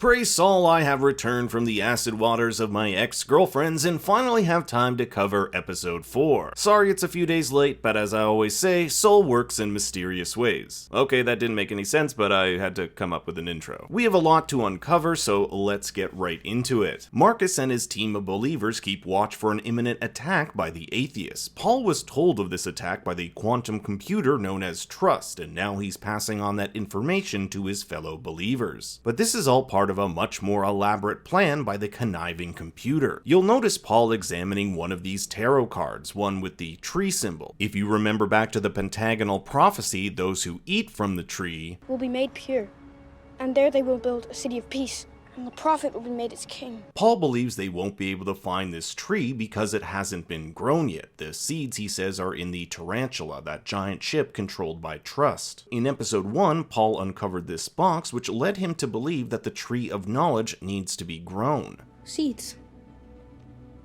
Praise Saul, I have returned from the acid waters of my ex-girlfriends and finally have time to cover episode 4. Sorry it's a few days late, but as I always say, Saul works in mysterious ways. Okay, that didn't make any sense, but I had to come up with an intro. We have a lot to uncover, so let's get right into it. Marcus and his team of believers keep watch for an imminent attack by the atheists. Paul was told of this attack by the quantum computer known as Trust, and now he's passing on that information to his fellow believers. But this is all part of a much more elaborate plan by the conniving computer. You'll notice Paul examining one of these tarot cards, one with the tree symbol. If you remember back to the pentagonal prophecy, those who eat from the tree will be made pure, and there they will build a city of peace, and the prophet will be made its king. Paul believes they won't be able to find this tree because it hasn't been grown yet. The seeds, he says, are in the Tarantula, that giant ship controlled by Trust. In episode 1, Paul uncovered this box, which led him to believe that the tree of knowledge needs to be grown. Seeds.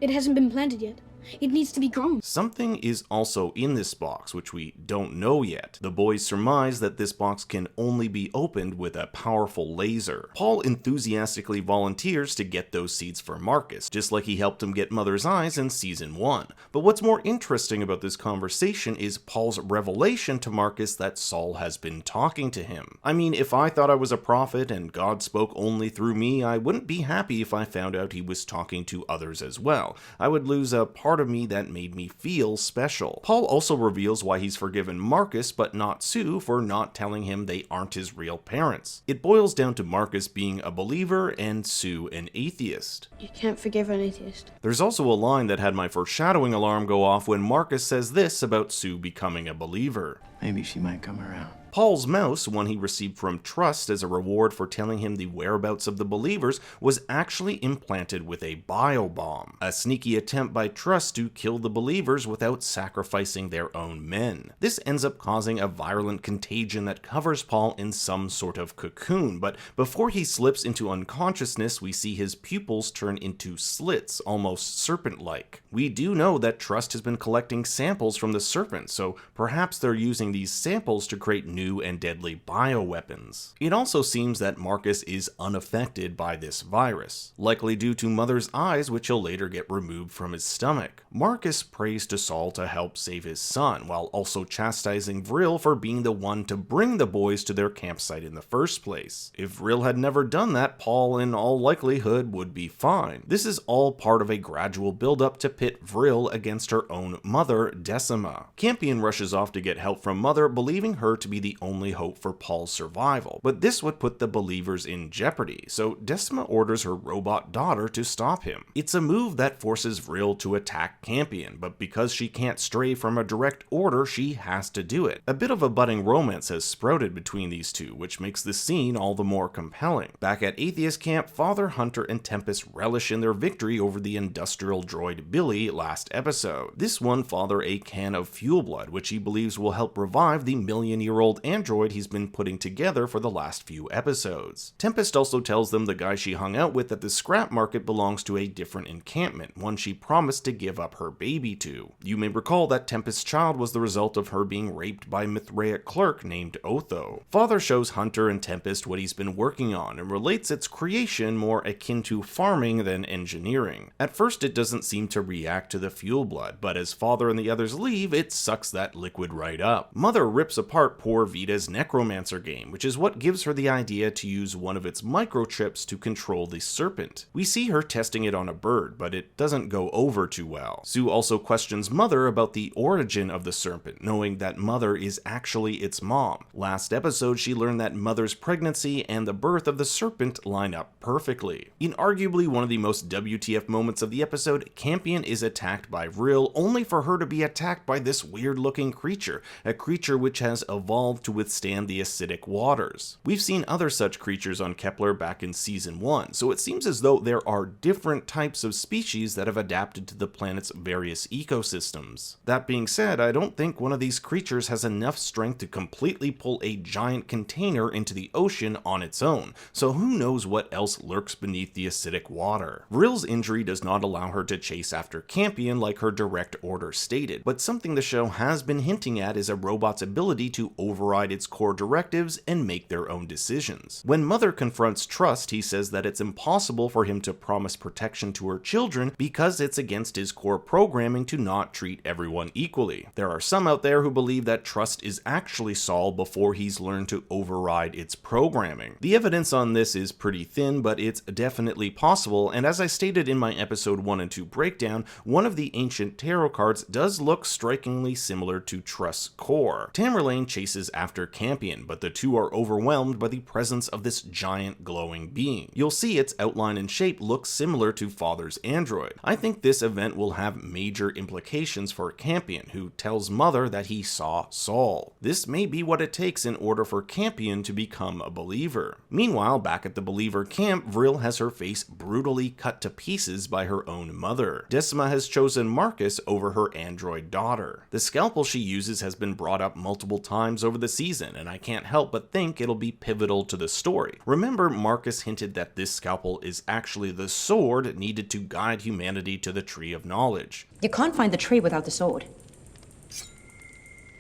It hasn't been planted yet. It needs to be grown. Something is also in this box, which we don't know yet. The boys surmise that this box can only be opened with a powerful laser. Paul enthusiastically volunteers to get those seeds for Marcus, just like he helped him get Mother's Eyes in season 1. But what's more interesting about this conversation is Paul's revelation to Marcus that Saul has been talking to him. I mean, if I thought I was a prophet and God spoke only through me, I wouldn't be happy if I found out he was talking to others as well. I would lose a part of me that made me feel special. Paul also reveals why he's forgiven Marcus but not Sue for not telling him they aren't his real parents. It boils down to Marcus being a believer and Sue an atheist. You can't forgive an atheist. There's also a line that had my foreshadowing alarm go off when Marcus says this about Sue becoming a believer. Maybe she might come around. Paul's mouse, one he received from Trust as a reward for telling him the whereabouts of the believers, was actually implanted with a biobomb, a sneaky attempt by Trust to kill the believers without sacrificing their own men. This ends up causing a virulent contagion that covers Paul in some sort of cocoon, but before he slips into unconsciousness, we see his pupils turn into slits, almost serpent-like. We do know that Trust has been collecting samples from the serpent, so perhaps they're using these samples to create new and deadly bioweapons. It also seems that Marcus is unaffected by this virus, likely due to Mother's Eyes, which he'll later get removed from his stomach. Marcus prays to Saul to help save his son, while also chastising Vril for being the one to bring the boys to their campsite in the first place. If Vril had never done that, Paul in all likelihood would be fine. This is all part of a gradual build-up to pit Vril against her own mother, Decima. Campion rushes off to get help from Mother, believing her to be the only hope for Paul's survival, but this would put the believers in jeopardy, so Decima orders her robot daughter to stop him. It's a move that forces Vril to attack Campion, but because she can't stray from a direct order, she has to do it. A bit of a budding romance has sprouted between these two, which makes the scene all the more compelling. Back at Atheist Camp, Father Hunter and Tempest relish in their victory over the industrial droid Billy last episode. This won Father a can of fuel blood, which he believes will help revive the million-year-old android he's been putting together for the last few episodes. Tempest also tells them the guy she hung out with at the scrap market belongs to a different encampment, one she promised to give up her baby to. You may recall that Tempest's child was the result of her being raped by a Mithraic clerk named Otho. Father shows Hunter and Tempest what he's been working on and relates its creation more akin to farming than engineering. At first it doesn't seem to react to the fuel blood, but as Father and the others leave, it sucks that liquid right up. Mother rips apart poor Vita's necromancer game, which is what gives her the idea to use one of its microchips to control the serpent. We see her testing it on a bird, but it doesn't go over too well. Sue also questions Mother about the origin of the serpent, knowing that Mother is actually its mom. Last episode, she learned that Mother's pregnancy and the birth of the serpent line up perfectly. In arguably one of the most WTF moments of the episode, Campion is attacked by Vril, only for her to be attacked by this weird-looking creature, a creature which has evolved to withstand the acidic waters. We've seen other such creatures on Kepler back in season 1, so it seems as though there are different types of species that have adapted to the planet's various ecosystems. That being said, I don't think one of these creatures has enough strength to completely pull a giant container into the ocean on its own, so who knows what else lurks beneath the acidic water. Vril's injury does not allow her to chase after Campion like her direct order stated, but something the show has been hinting at is a robot's ability to override override its core directives and make their own decisions. When Mother confronts Trust, he says that it's impossible for him to promise protection to her children because it's against his core programming to not treat everyone equally. There are some out there who believe that Trust is actually Saul before he's learned to override its programming. The evidence on this is pretty thin, but it's definitely possible, and as I stated in my episode 1 and 2 breakdown, one of the ancient tarot cards does look strikingly similar to Trust's core. Tamerlane chases after Campion, but the two are overwhelmed by the presence of this giant glowing being. You'll see its outline and shape looks similar to Father's android. I think this event will have major implications for Campion, who tells Mother that he saw Saul. This may be what it takes in order for Campion to become a believer. Meanwhile, back at the believer camp, Vril has her face brutally cut to pieces by her own mother. Decima has chosen Marcus over her android daughter. The scalpel she uses has been brought up multiple times over the season, and I can't help but think it'll be pivotal to the story. Remember, Marcus hinted that this scalpel is actually the sword needed to guide humanity to the Tree of Knowledge. You can't find the tree without the sword.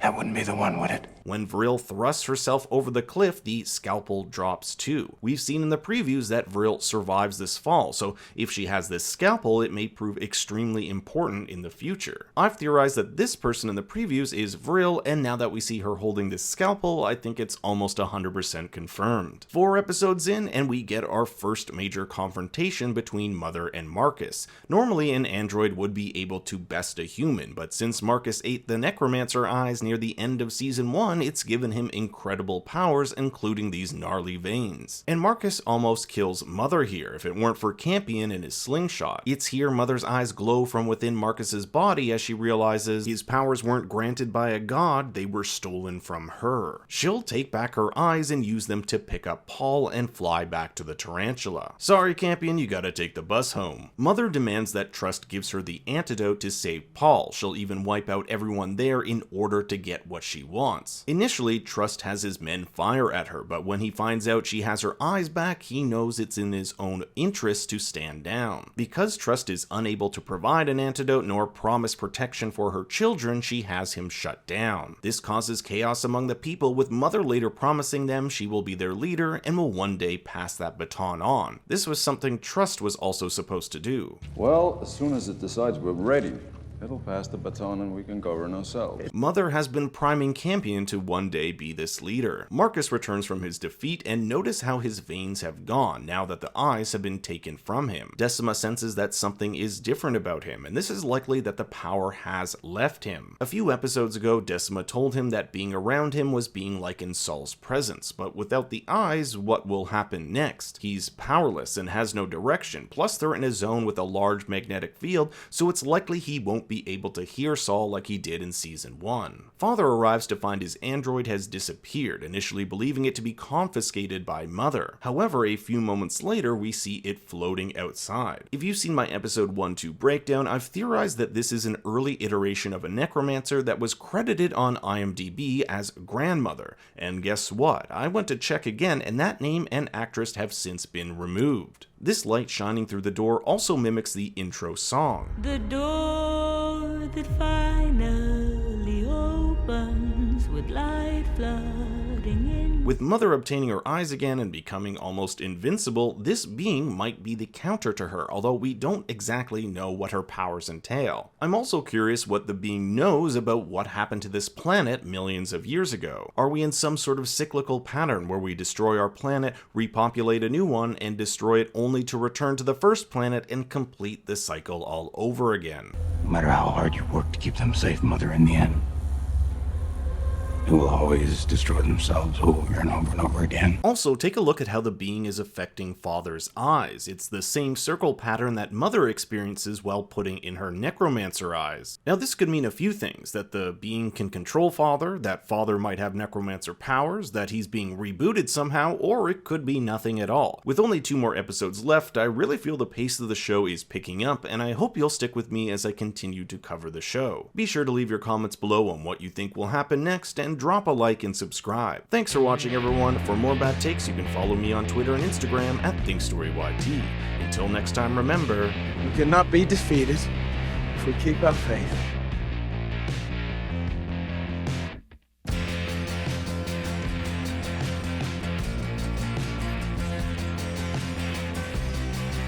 That wouldn't be the one, would it? When Vril thrusts herself over the cliff, the scalpel drops too. We've seen in the previews that Vril survives this fall, so if she has this scalpel, it may prove extremely important in the future. I've theorized that this person in the previews is Vril, and now that we see her holding this scalpel, I think it's almost 100% confirmed. 4 episodes in, and we get our first major confrontation between Mother and Marcus. Normally, an android would be able to best a human, but since Marcus ate the necromancer eyes near the end of season 1, it's given him incredible powers, including these gnarly veins. And Marcus almost kills Mother here if it weren't for Campion and his slingshot. It's here Mother's eyes glow from within Marcus's body as she realizes his powers weren't granted by a god, they were stolen from her. She'll take back her eyes and use them to pick up Paul and fly back to the tarantula. Sorry Campion, you gotta take the bus home. Mother demands that Trust gives her the antidote to save Paul. She'll even wipe out everyone there in order to get what she wants. Initially, Trust has his men fire at her, but when he finds out she has her eyes back, he knows it's in his own interest to stand down. Because Trust is unable to provide an antidote nor promise protection for her children, she has him shut down. This causes chaos among the people, with Mother later promising them she will be their leader and will one day pass that baton on. This was something Trust was also supposed to do. Well, as soon as it decides we're ready, it'll pass the baton and we can govern ourselves. Mother has been priming Campion to one day be this leader. Marcus returns from his defeat, and notice how his veins have gone now that the eyes have been taken from him. Decima senses that something is different about him, and this is likely that the power has left him. A few episodes ago, Decima told him that being around him was being like in Saul's presence, but without the eyes, what will happen next? He's powerless and has no direction, plus they're in a zone with a large magnetic field, so it's likely he won't be able to hear Saul like he did in season 1. Father arrives to find his android has disappeared, initially believing it to be confiscated by Mother. However, a few moments later, we see it floating outside. If you've seen my episode 1-2 breakdown, I've theorized that this is an early iteration of a necromancer that was credited on IMDb as Grandmother. And guess what? I went to check again, and that name and actress have since been removed. This light shining through the door also mimics the intro song. The door that finally opens with light flooding in. With Mother obtaining her eyes again and becoming almost invincible, this being might be the counter to her, although we don't exactly know what her powers entail. I'm also curious what the being knows about what happened to this planet millions of years ago. Are we in some sort of cyclical pattern where we destroy our planet, repopulate a new one, and destroy it only to return to the first planet and complete the cycle all over again? No matter how hard you work to keep them safe, Mother, in the end, they will always destroy themselves over and over and over again. Also, take a look at how the being is affecting Father's eyes. It's the same circle pattern that Mother experiences while putting in her necromancer eyes. Now, this could mean a few things: that the being can control Father, that Father might have necromancer powers, that he's being rebooted somehow, or it could be nothing at all. With only 2 more episodes left, I really feel the pace of the show is picking up, and I hope you'll stick with me as I continue to cover the show. Be sure to leave your comments below on what you think will happen next, and drop a like and subscribe. Thanks for watching, everyone. For more bad takes, you can follow me on Twitter and Instagram at ThinkStoryYT. Until next time, remember, we cannot be defeated if we keep our faith.